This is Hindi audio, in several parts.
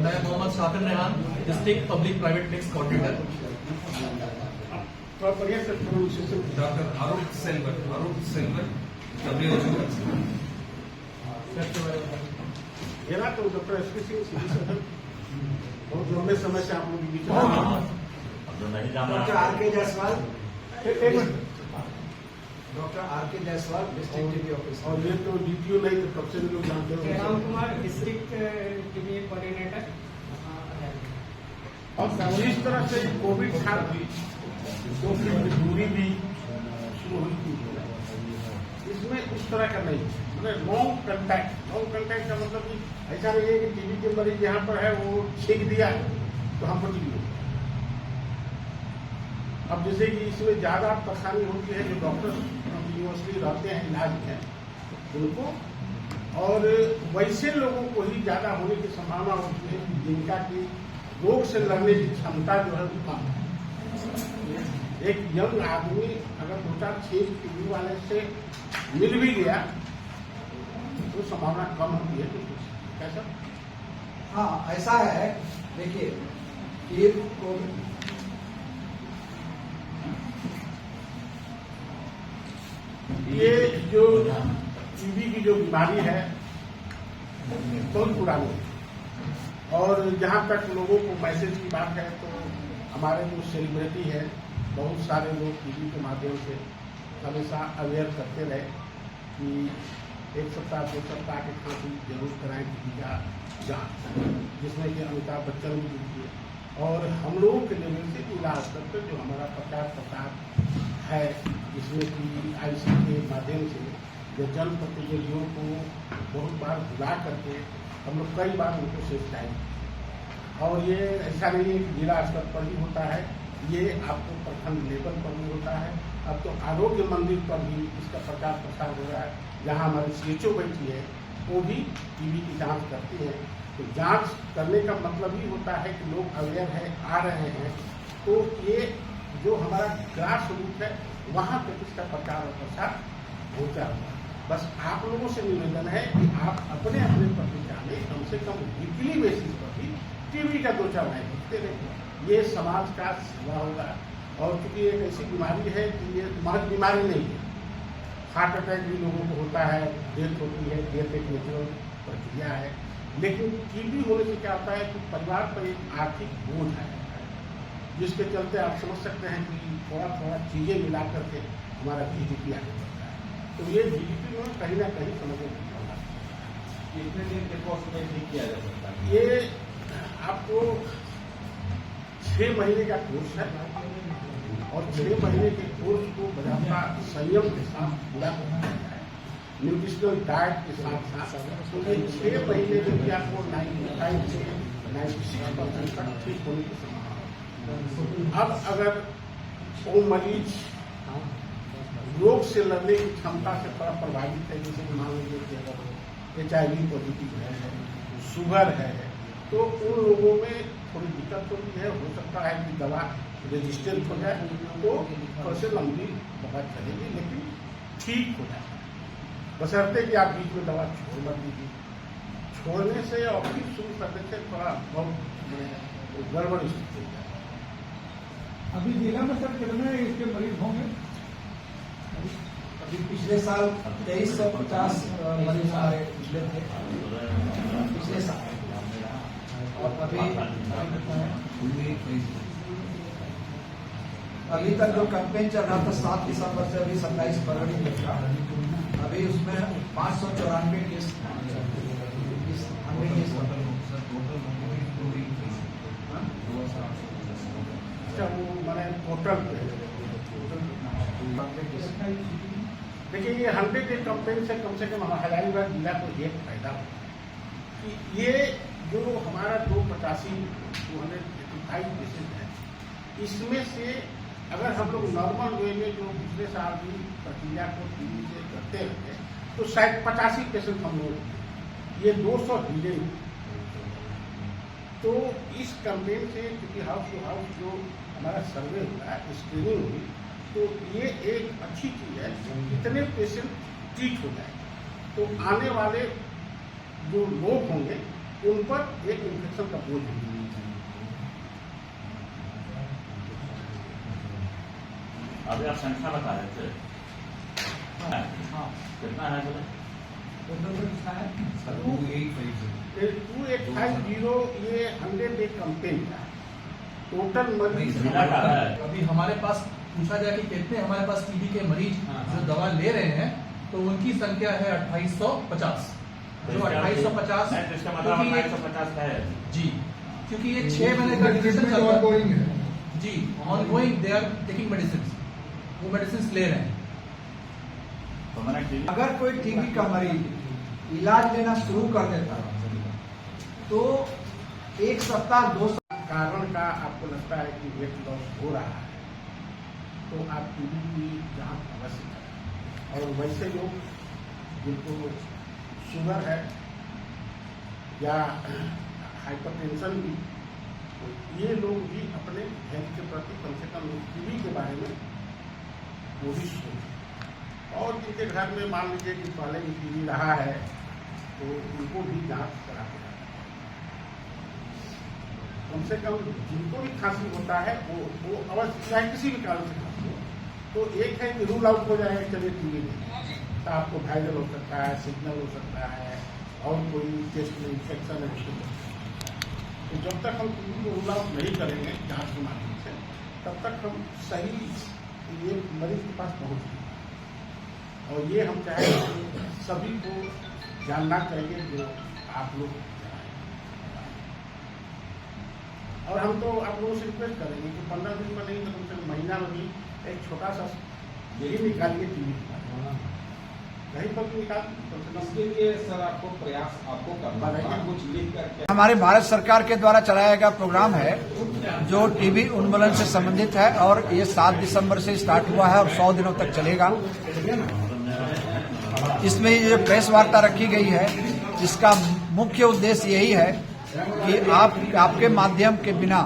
मैं Mohammed Shakir Rehan, district public private mix coordinator. Doctor Arun Selvar WHO। मेरा तो डॉक्टर SP सिंह बहुत लंबे समय से आप लोग के बीच में। Doctor RK Jaiswal, district TB officer. और ये तो DTO नहीं तो कब से भी लोग जानते हो। Jairam Kumar, district TB coordinator. और जिस तरह से कोविड था भी 2 फीट की दूरी भी शुरू हुई थी, इसमें उस तरह का नहीं, मतलब लॉन्ग कंटैक्ट का मतलब कि ऐसा नहीं है कि टीबी के मरीज यहाँ पर है वो छींक दिया तो हमको टीबी हो। अब जैसे कि इसमें ज्यादा परेशानी होती है जो डॉक्टर यूनिवर्सिटी रहते हैं इलाज में उनको, और वैसे लोगों को ही ज्यादा होने की संभावना होती है जिनका की रोग से लड़ने की क्षमता जो है वो कम है। एक यंग आदमी अगर 2-4-6 टीबी वाले से मिल भी गया तो संभावना कम होती है। कैसा? हाँ, ऐसा है। देखिए, ये जो टीबी की जो बीमारी है बहुत पुरानी है, और जहाँ तक लोगों को मैसेज की बात है तो हमारे जो सेलिब्रिटी है बहुत सारे लोग टीबी के माध्यम से हमेशा अवेयर करते रहे कि 1 सप्ताह 2 सप्ताह के खांसी जरूर कराएं टीबी का जाँच, जिसमें कि अमिताभ बच्चन भी जुड़ गए। और हम लोगों के लेवल से इलाज करते जो हमारा प्रचार है, जिसमें कि IC के माध्यम से जो जनप्रतिनिधियों को बहुत बार बुला करके हम लोग कई बार उनको सेफ्टाइज, और ये ऐसा नहीं है कि जिला स्तर पर ही होता है, ये आपको प्रखंड लेवल पर भी होता है। अब तो आरोग्य मंदिर पर भी इसका प्रचार प्रसार हो रहा है, जहाँ हमारी CHO बैठी है वो भी टीबी की जांच करती है। तो जांच करने का मतलब ही होता है कि लोग अवेयर है, आ रहे हैं, तो ये जो हमारा ग्रास रूट है वहाँ तक इसका प्रचार और प्रसार होता है। बस आप लोगों से निवेदन है कि आप अपने अपने पत्रिका में कम से कम वीकली बेसिस पर भी टीबी का 2-4 लाइन लिखते रहे। ये समाज का सेवा होगा, और चूंकि एक ऐसी बीमारी है कि ये महज बीमारी नहीं है, हार्ट अटैक भी लोगों को होता है, डेथ होती है, डेथ एक नेचुरल प्रक्रिया है। लेकिन टीबी होने से क्या होता है कि परिवार पर एक आर्थिक बोझ आ जाता है, जिसके चलते आप समझ सकते हैं कि थोड़ा चीजें मिला करके हमारा GDP आगे बढ़ता है। तो ये GDP में कहीं ना कहीं समझ में आता है। कितने दिन के कोर्स में ठीक किया जा सकता है? ये आपको 6 महीने का कोर्स है, और 6 महीने के कोर्स को बजाता संयम के साथ पूरा करना है, न्यूट्रिशनल डाइट के साथ साथ। तो ये 6 महीने में भी आपको 95 से 96% तक ठीक होने की संभावना। अब अगर वो मरीज रोग से लड़ने की क्षमता से थोड़ा प्रभावित है, जैसे मान लीजिए कि अगर HIV पॉजिटिव है, शुगर है, तो उन लोगों में थोड़ी दिक्कत होती है। हो सकता है कि दवा रेजिस्टेंट हो जाए तो थोड़ी सी लंबी दवा चलेगी, लेकिन ठीक हो जाए, बशर्ते कि आप बीच में दवा छोड़ मत दीजिए। छोड़ने से और फिर शुरू करने से थोड़ा बहुत गड़बड़ स्थिति हो जाए। अभी जिला में सर कितने इसके मरीज होंगे? अभी पिछले साल 2350 मरीज हमारे पिछले थे, पिछले साल, और अभी तक जो कैंपेन चल रहा था 7 दिसंबर से अभी 27 फरवरी तक का, अभी उसमें 594 केस वो मैंने टोटल देखिए, ये 100 डे कैंपेन से कम हजारीबाग जिला को एक फायदा हो कि ये जो हमारा 285 केसेज है, इसमें से अगर हम लोग नॉर्मल वे में जो पिछले साल भी प्रक्रिया को टीवी से करते रहते तो शायद 85 पेशेंट हम लोग, ये 200 हिले। तो इस कैंपेन से क्योंकि हाउस टू हाउस जो हमारा सर्वे हुआ है, स्क्रीनिंग हुई, तो ये एक अच्छी चीज़ है। कितने पेशेंट ट्रीट हो जाए तो आने वाले जो लोग होंगे उन पर एक इन्फेक्शन का बोझ है। अभी आप संख्या बता रहे थे। हाँ कितना है बोले? 2850 ये 100 डे कैंपेन का टोटल मरीज जिला का है। अभी हमारे पास पूछा जाए कि कितने हमारे पास टीबी के मरीज जो दवा ले रहे हैं, तो उनकी संख्या है 2850। जो 2850 नहीं, तो इसका मतलब क्योंकि ये- 2850 है। जी, क्योंकि ये 6 महीने का ड्यूरेशन चल रहा है जी, ongoing they are taking medicine, वो मेडिसिन ले रहे हैं। तो मैंने ठीक अगर कोई टीबी का मरीज इलाज लेना शुरू कर देता है तो 1 सप्ताह 2 कारण का आपको लगता है कि वेट लॉस हो रहा है, तो आप टीबी की जांच अवश्य करें। और वैसे लोग जिनको शुगर है या हाइपरटेंशन भी, तो ये लोग भी अपने हेल्थ के प्रति कम से कम टीबी के बारे में वो भी सोचें। और जिनके घर में मान लीजिए कि पहले भी टीबी रहा है, तो उनको भी जांच कराते हैं। कम से कम जिनको भी खांसी होता है वो अवश्य, चाहे किसी भी कारण से खांसी हो, तो एक है कि रूल आउट हो जाए चलिए टीबी नहीं, तो आपको वायरल हो सकता है, सिग्नल हो सकता है, और कोई चेस्ट में इन्फेक्शन है उसको। तो जब तक हम टीबी को रूल आउट नहीं करेंगे जांच के माध्यम से, तब तक हम सही ये मरीज के पास पहुँच नहीं। और ये हम चाहेंगे कि सभी को जानना चाहिए जो आप लोग कराएं। और हम तो आप लोगों से रिक्वेस्ट करेंगे कि 15 दिन में नहीं तो कम से कम महीना में भी एक छोटा सा यही निकालिए टीवी, कहीं पर भी निकाल, कम से कम इसके लिए सर आपको प्रयास आपको करना होगा, कुछ लिख करके। हमारे भारत सरकार के द्वारा चलाया गया प्रोग्राम है जो टीबी उन्मूलन से संबंधित है और ये 7 दिसंबर से स्टार्ट हुआ है और 100 दिनों तक चलेगा। इसमें ये जो प्रेस वार्ता रखी गई है, इसका मुख्य उद्देश्य यही है कि आपके माध्यम के बिना,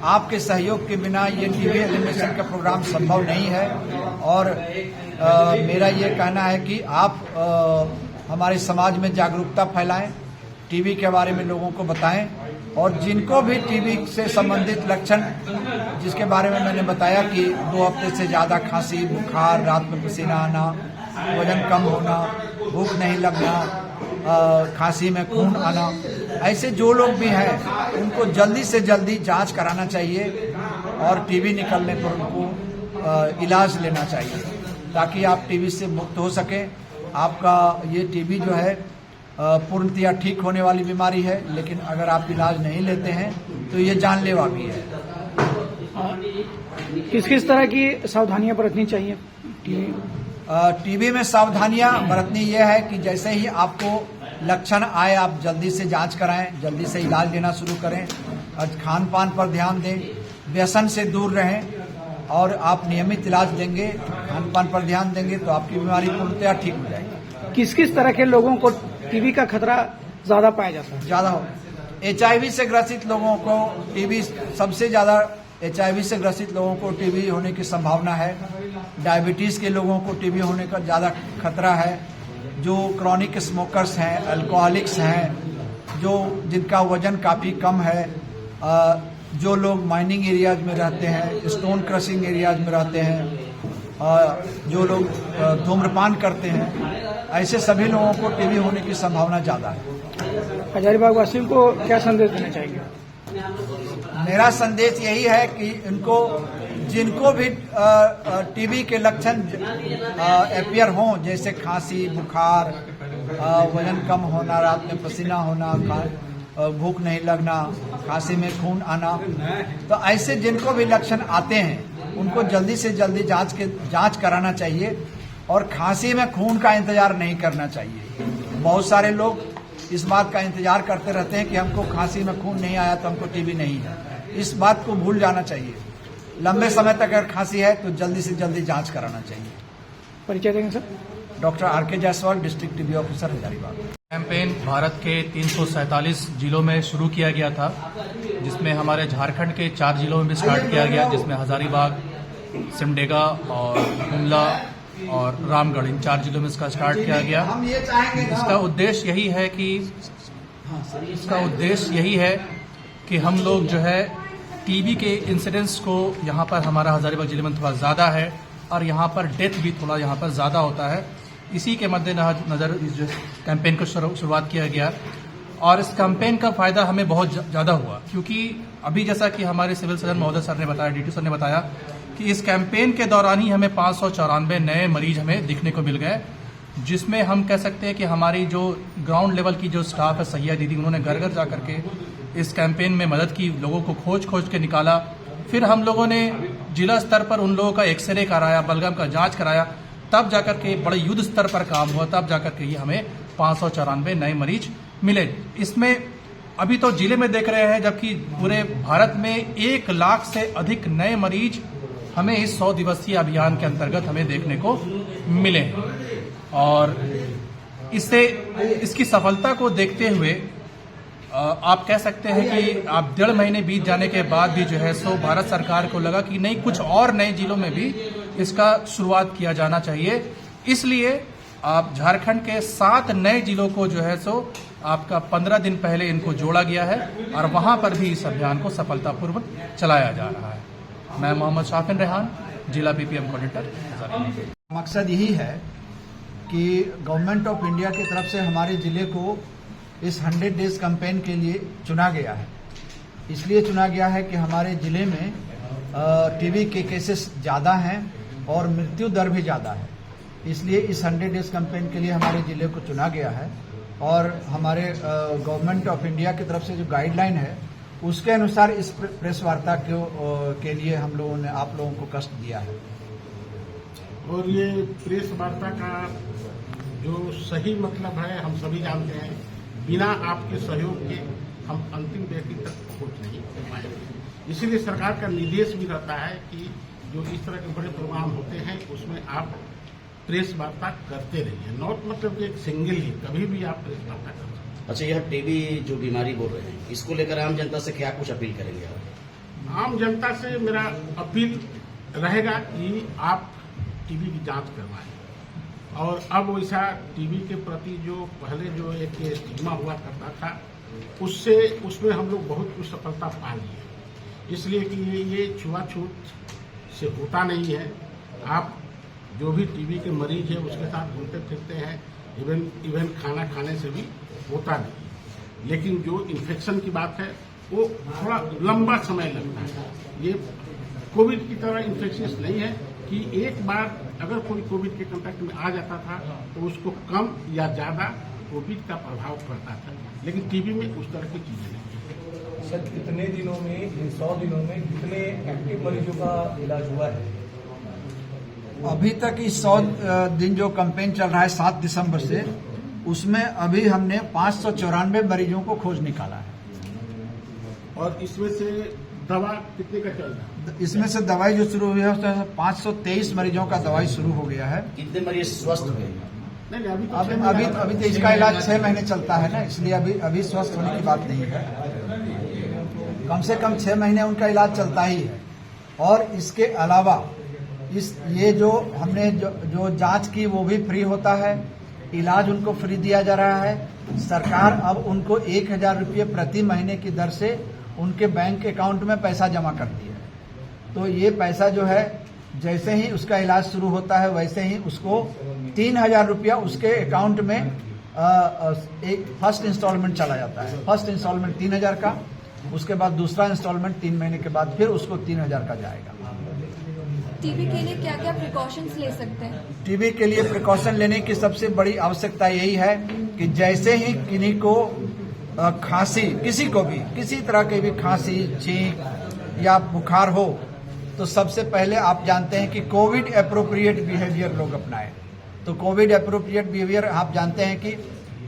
आपके सहयोग के बिना ये टीबी एलिमिनेशन का प्रोग्राम संभव नहीं है। और मेरा ये कहना है कि आप हमारे समाज में जागरूकता फैलाएं, टीबी के बारे में लोगों को बताएं, और जिनको भी टीबी से संबंधित लक्षण, जिसके बारे में मैंने बताया कि 2 हफ्ते से ज्यादा खांसी, बुखार, रात में पसीना आना, वजन कम होना, भूख नहीं लगना, खांसी में खून आना, ऐसे जो लोग भी हैं उनको जल्दी से जल्दी जांच कराना चाहिए और टीबी निकलने पर उनको इलाज लेना चाहिए ताकि आप टीबी से मुक्त हो सकें। आपका ये टीबी जो है पूर्णतया ठीक होने वाली बीमारी है, लेकिन अगर आप इलाज नहीं लेते हैं तो ये जानलेवा भी है। किस किस तरह की सावधानियां बरतनी चाहिए टीबी में सावधानियां बरतनी यह है कि जैसे ही आपको लक्षण आए आप जल्दी से जांच कराएं, जल्दी से इलाज लेना शुरू करें, और खान पान पर ध्यान दें, व्यसन से दूर रहें, और आप नियमित इलाज देंगे, खान पान पर ध्यान देंगे तो आपकी बीमारी पूर्णतया ठीक हो जाएगी। किस किस तरह के लोगों को टीबी का खतरा ज्यादा पाया जाता है? ज्यादा हो HIV से ग्रसित लोगों को टीबी, सबसे ज्यादा HIV से ग्रसित लोगों को टीबी होने की संभावना है। डायबिटीज के लोगों को टीबी होने का ज्यादा खतरा है। जो क्रॉनिक स्मोकर्स हैं, अल्कोहलिक्स हैं, जिनका वजन काफी कम है, जो लोग माइनिंग एरियाज में रहते हैं, स्टोन क्रशिंग एरियाज में रहते हैं, जो लोग धूम्रपान करते हैं, ऐसे सभी लोगों को टीबी होने की संभावना ज्यादा है। हजारीबाग वासियों को क्या संदेश देना चाहेंगे? मेरा संदेश यही है कि जिनको भी टीबी के लक्षण अपीयर हों, जैसे खांसी, बुखार, वजन कम होना, रात में पसीना होना, भूख नहीं लगना, खांसी में खून आना, तो ऐसे जिनको भी लक्षण आते हैं उनको जल्दी से जल्दी जांच कराना चाहिए और खांसी में खून का इंतजार नहीं करना चाहिए। बहुत सारे लोग इस बात का इंतजार करते रहते हैं कि हमको खांसी में खून नहीं आया तो हमको टीबी नहीं है। इस बात को भूल जाना चाहिए। लंबे समय तक अगर खांसी है तो जल्दी से जल्दी जांच कराना चाहिए। परिचय देंगे sir? Doctor RK Jaiswal, district TB officer, Hazaribagh. Campaign Bharat के 347 जिलों में शुरू किया गया था, जिसमें हमारे झारखंड के 4 जिलों में भी स्टार्ट किया गया, जिसमें हजारीबाग, सिमडेगा और गुमला और रामगढ़, इन 4 जिलों में इसका स्टार्ट किया गया। इसका उद्देश्य यही है कि इसका उद्देश्य यही है कि हम लोग जो है टीबी के इंसिडेंट्स को यहाँ पर हमारा हजारीबाग जिले में थोड़ा ज़्यादा है और यहाँ पर डेथ भी थोड़ा यहाँ पर ज़्यादा होता है। इसी के मद्देनजर इस कैंपेन को शुरुआत किया गया और इस कैंपेन का फ़ायदा हमें बहुत ज़्यादा हुआ, क्योंकि अभी जैसा कि हमारे सिविल सर्जन महोदय सर ने बताया, डीटी सर ने बताया कि इस कैंपेन के दौरान ही हमें 594 नए मरीज हमें दिखने को मिल गए, जिसमें हम कह सकते हैं कि हमारी जो ग्राउंड लेवल की जो स्टाफ है, सैया दीदी, उन्होंने घर घर जा करके इस कैंपेन में मदद की, लोगों को खोज के निकाला। फिर हम लोगों ने जिला स्तर पर उन लोगों का एक्सरे कराया, बलगम का जांच कराया, तब जाकर के बड़े युद्ध स्तर पर काम हुआ, तब जाकर के ये हमें 594 नए मरीज मिले। इसमें अभी तो जिले में देख रहे हैं, जबकि पूरे भारत में 1 लाख से अधिक नए मरीज हमें इस 100 दिवसीय अभियान के अंतर्गत हमें देखने को मिले और इससे इसकी सफलता को देखते हुए आप कह सकते हैं कि आप 1.5 महीने बीत जाने के बाद भी जो है सो भारत सरकार को लगा कि नहीं, कुछ और नए जिलों में भी इसका शुरुआत किया जाना चाहिए। इसलिए आप झारखंड के 7 नए जिलों को जो है सो आपका 15 दिन पहले इनको जोड़ा गया है और वहां पर भी इस अभियान को सफलतापूर्वक चलाया जा रहा है। मैं मोहम्मद शाफिन रेहान, जिला बीपीएम कोऑर्डिनेटर। मकसद यही है कि गवर्नमेंट ऑफ इंडिया की तरफ से हमारे जिले को इस 100 डेज कैंपेन के लिए चुना गया है। इसलिए चुना गया है कि हमारे जिले में टीबी के केसेस ज़्यादा हैं और मृत्यु दर भी ज़्यादा है। इसलिए इस 100 डेज कैंपेन के लिए हमारे जिले को चुना गया है और हमारे गवर्नमेंट ऑफ इंडिया की तरफ से जो गाइडलाइन है उसके अनुसार इस प्रेस वार्ता के लिए हम लोगों ने आप लोगों को कष्ट दिया है। और ये प्रेस वार्ता का जो सही मतलब है हम सभी जानते हैं, बिना आपके सहयोग के हम अंतिम व्यक्ति तक पहुंच नहीं पाए। इसीलिए सरकार का निर्देश भी रहता है कि जो इस तरह के बड़े प्रोग्राम होते हैं उसमें आप प्रेस वार्ता करते रहिए, नॉट मतलब कि एक सिंगल ही, कभी भी आप प्रेस वार्ता कर सकते हैं। अच्छा, यह टीबी जो बीमारी बोल रहे हैं, इसको लेकर आम जनता से क्या कुछ अपील करेंगे आप? आम जनता से मेरा अपील रहेगा कि आप टीबी की जांच करवाएं और अब वैसा टीबी के प्रति जो पहले जो एक स्टिग्मा हुआ करता था उसमें हम लोग बहुत कुछ सफलता पा लिए, इसलिए कि ये छुआछूत से होता नहीं है। आप जो भी टीबी के मरीज है उसके साथ घूमते फिरते हैं, इवन खाना खाने से भी होता नहीं, लेकिन जो इन्फेक्शन की बात है वो थोड़ा लंबा समय लगता है। ये कोविड की तरह इन्फेक्शियस नहीं है कि एक बार अगर कोई कोविड के कांटेक्ट में आ जाता था तो उसको कम या ज्यादा कोविड का प्रभाव पड़ता था, लेकिन टीबी में उस तरह की चीजें नहीं है। सर, कितने दिनों में, इन 100 दिनों में कितने एक्टिव मरीजों का इलाज हुआ है? अभी तक इस 100 दिन जो कैंपेन चल रहा है 7 दिसंबर से, उसमें अभी हमने 594 मरीजों को खोज निकाला है। और इसमें से दवा कितने का चल रहा है? इसमें से दवाई जो शुरू हुई है उसमें 523 मरीजों का दवाई शुरू हो गया है। कितने मरीज स्वस्थ हुए? नहीं, अभी तो अभी तो इसका इलाज 6 महीने चलता है ना, इसलिए अभी स्वस्थ होने की बात नहीं है। कम से कम 6 महीने उनका इलाज चलता ही है। और इसके अलावा ये जो हमने जो जांच की वो भी फ्री होता है, इलाज उनको फ्री दिया जा रहा है। सरकार अब उनको 1000 रुपये प्रति महीने की दर से उनके बैंक अकाउंट में पैसा जमा करती है। तो ये पैसा जो है जैसे ही उसका इलाज शुरू होता है वैसे ही उसको 3000 रुपया उसके अकाउंट में एक फर्स्ट इंस्टॉलमेंट चला जाता है। फर्स्ट इंस्टॉलमेंट 3000 का, उसके बाद दूसरा इंस्टॉलमेंट 3 महीने के बाद फिर उसको 3000 का जाएगा। टीबी के लिए क्या क्या प्रिकॉशंस ले सकते हैं? टीबी के लिए प्रिकॉशन लेने की सबसे बड़ी आवश्यकता यही है कि जैसे ही किन्हीं को खांसी, किसी को भी किसी तरह की भी खांसी, छींक या बुखार हो, तो सबसे पहले आप जानते हैं कि कोविड एप्रोप्रिएट बिहेवियर लोग अपनाएं। तो कोविड एप्रोप्रिएट बिहेवियर आप जानते हैं कि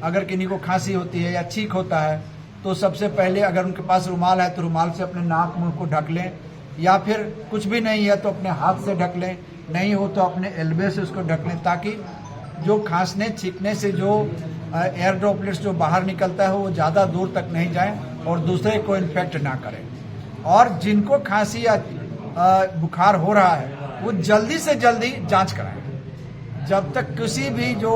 अगर किन्हीं को खांसी होती है या छींक होता है तो सबसे पहले अगर उनके पास रुमाल है तो रुमाल से अपने नाक मुंह को ढक लें, या फिर कुछ भी नहीं है तो अपने हाथ से ढक लें, नहीं हो तो अपने एल्बे से उसको ढक लें, ताकि जो खांसने छींकने से जो एयर ड्रॉपलेट्स जो बाहर निकलता है वो ज़्यादा दूर तक नहीं जाए और दूसरे को इन्फेक्ट ना करें। और जिनको खांसी या बुखार हो रहा है वो जल्दी से जल्दी जांच कराएं। जब तक किसी भी जो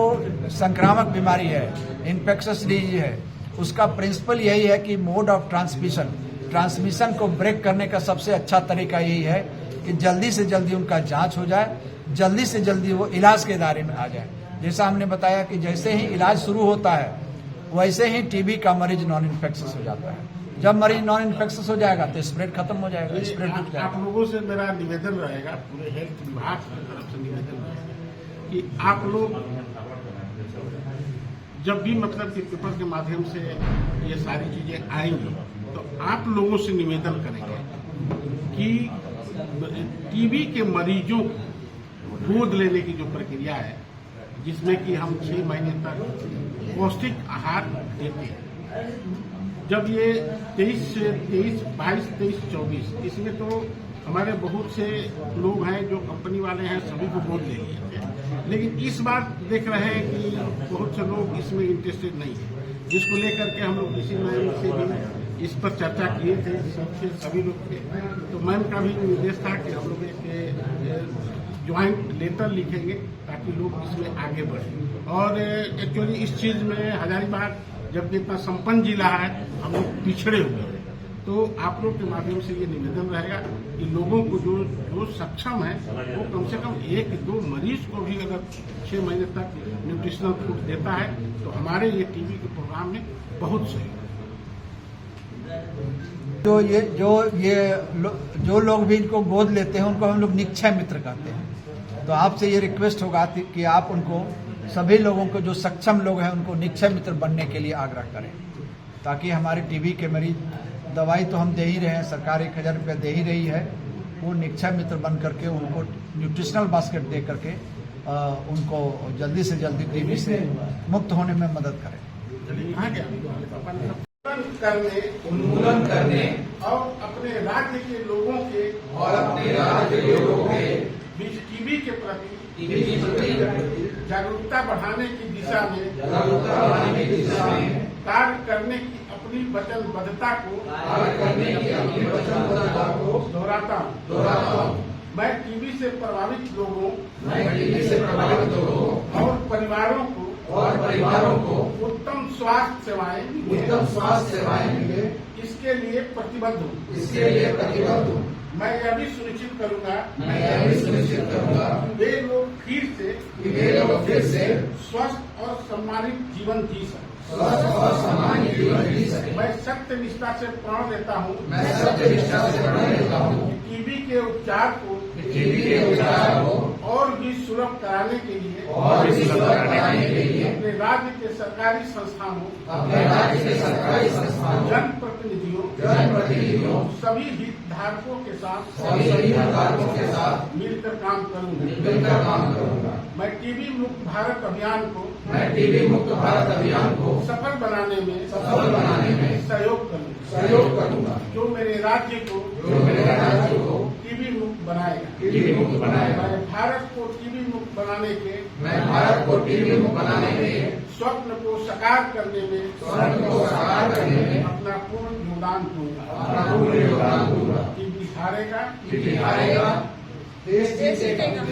संक्रामक बीमारी है, इन्फेक्शस डिजीज है, उसका प्रिंसिपल यही है कि मोड ऑफ ट्रांसमिशन को ब्रेक करने का सबसे अच्छा तरीका यही है कि जल्दी से जल्दी उनका जांच हो जाए, जल्दी से जल्दी वो इलाज के दायरे में आ जाए। जैसा हमने बताया कि जैसे ही इलाज शुरू होता है वैसे ही टीबी का मरीज नॉन इन्फेक्शस हो जाता है। जब मरीज नॉन इन्फेक्शस हो जाएगा तो स्प्रेड खत्म हो जाएगा, स्प्रेड रुक आप जाएगा। लोगों से मेरा निवेदन रहेगा, पूरे हेल्थ विभाग की तरफ से निवेदन रहेगा कि आप लोग जब भी मतलब कि पेपर के माध्यम से ये सारी चीजें आएंगी तो आप लोगों से निवेदन करेंगे कि टीबी के मरीजों को गोद लेने की जो प्रक्रिया है, जिसमें कि हम 6 महीने तक पौष्टिक आहार देते हैं, जब ये 22, 24 इसमें तो हमारे बहुत से लोग हैं जो कंपनी वाले हैं, सभी को गोद ले लिए थे। लेकिन इस बार देख रहे हैं कि बहुत से लोग इसमें इंटरेस्टेड नहीं है, जिसको लेकर के हम लोग इसी मैम से भी इस पर चर्चा किए थे, सभी लोग थे। तो मैम का भी निर्देश था कि हम लोग एक ज्वाइंट लेटर लिखेंगे ताकि लोग इसमें आगे बढ़ें। और एक्चुअली इस चीज में हजारीबाग जबकि इतना संपन्न जिला है, हम लोग पिछड़े हुए हैं। तो आप लोग के माध्यम से ये निवेदन रहेगा कि लोगों को जो सक्षम है वो कम से कम 1-2 मरीज को भी अगर 6 महीने तक न्यूट्रिशनल फूड देता है तो हमारे ये टीबी के प्रोग्राम में बहुत सही है। जो लोग भी इनको गोद लेते हैं उनको हम लोग निक्षय मित्र कहते हैं। तो आपसे ये रिक्वेस्ट होगा कि आप उनको, सभी लोगों को जो सक्षम लोग हैं उनको निक्षय मित्र बनने के लिए आग्रह करें, ताकि हमारे टीबी के मरीज, दवाई तो हम दे ही रहे हैं, सरकार 1000 रुपया दे ही रही है, वो निक्षय मित्र बन करके उनको न्यूट्रिशनल बास्केट दे करके उनको जल्दी से जल्दी टीबी से मुक्त होने में मदद करें। उन्मूलन करने और अपने राज्य के लोगों के बीच टीबी के प्रति जागरूकता बढ़ाने की दिशा में कार्य करने की अपनी वचनबद्धता को दोहराता हूँ। मैं टीबी से प्रभावित लोगों और परिवारों को उत्तम स्वास्थ्य सेवाएं मिले, इसके लिए प्रतिबद्ध हूँ। मैं यह भी सुनिश्चित करूंगा कि वे लोग फिर से स्वस्थ और सम्मानित जीवन जी सकें। मैं सत्य निष्ठा से प्रण लेता हूँ कि टीबी के उपचार को और भी सुलभ कराने के लिए अपने राज्य के सरकारी संस्थानों, जनप्रतिनिधियों, सभी हितधारकों के साथ मिलकर काम करूंगा। मैं टीबी मुक्त भारत अभियान को सफल बनाने में सहयोग करूंगा, जो मेरे राज्य को टीबी मुक्त बनाएगा। मैं भारत को टीबी मुक्त बनाने के स्वप्न को साकार करने में अपना पूर्ण योगदान दूंगा। टीबी हारेगा, देश जीतेगा।